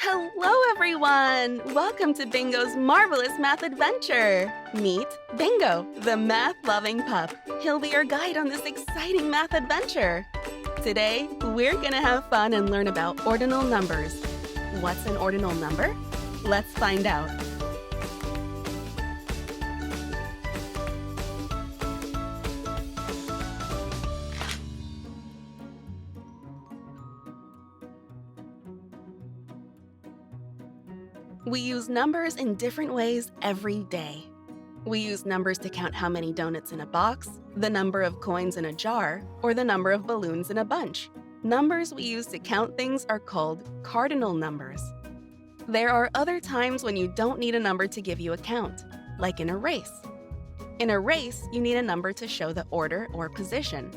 Hello, everyone! Welcome to Bingo's marvelous math adventure! Meet Bingo, the math-loving pup. He'll be your guide on this exciting math adventure. Today, we're gonna have fun and learn about ordinal numbers. What's an ordinal number? Let's find out. We use numbers in different ways every day. We use numbers to count how many donuts in a box, the number of coins in a jar, or the number of balloons in a bunch. Numbers we use to count things are called cardinal numbers. There are other times when you don't need a number to give you a count, like in a race. In a race, you need a number to show the order or position.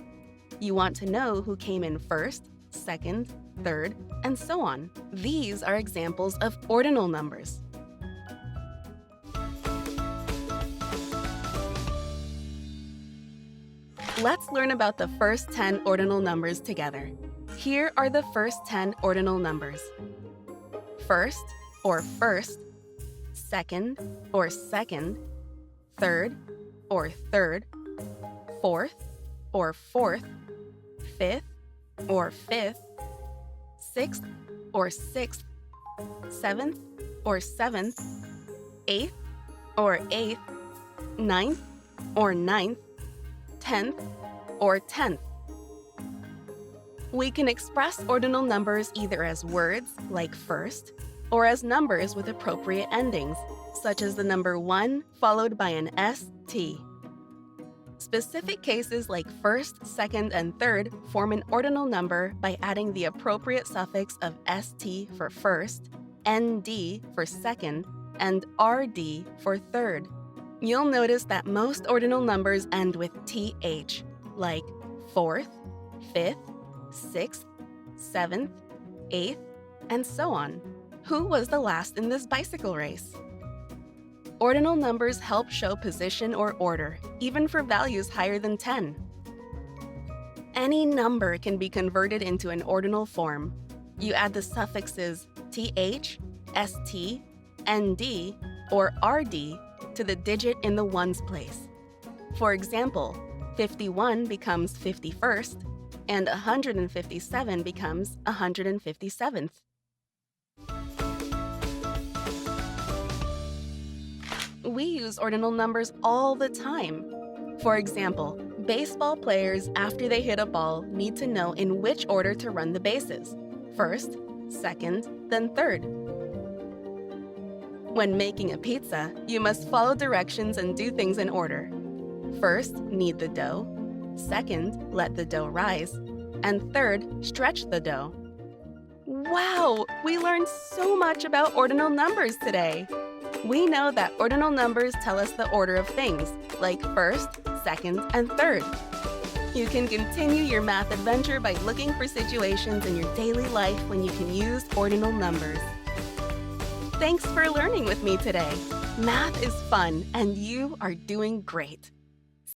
You want to know who came in first, second, third, and so on. These are examples of ordinal numbers. Let's learn about the first 10 ordinal numbers together. Here are the first 10 ordinal numbers. First or first, second or second, third or third, fourth or fourth, fifth or fifth, sixth or sixth, seventh or seventh, eighth or eighth, ninth or ninth, 10th or 10th. We can express ordinal numbers either as words, like first, or as numbers with appropriate endings, such as the number 1 followed by an ST. Specific cases like first, second, and third form an ordinal number by adding the appropriate suffix of ST for first, ND for second, and RD for third. You'll notice that most ordinal numbers end with TH, like fourth, fifth, sixth, seventh, eighth, and so on. Who was the last in this bicycle race? Ordinal numbers help show position or order, even for values higher than 10. Any number can be converted into an ordinal form. You add the suffixes TH, ST, ND, or RD to the digit in the ones place. For example, 51 becomes 51st, and 157 becomes 157th. We use ordinal numbers all the time. For example, baseball players, after they hit a ball, need to know in which order to run the bases: first, second, then third. When making a pizza, you must follow directions and do things in order. First, knead the dough. Second, let the dough rise. And third, stretch the dough. Wow! We learned so much about ordinal numbers today! We know that ordinal numbers tell us the order of things, like first, second, and third. You can continue your math adventure by looking for situations in your daily life when you can use ordinal numbers. Thanks for learning with me today. Math is fun, and you are doing great.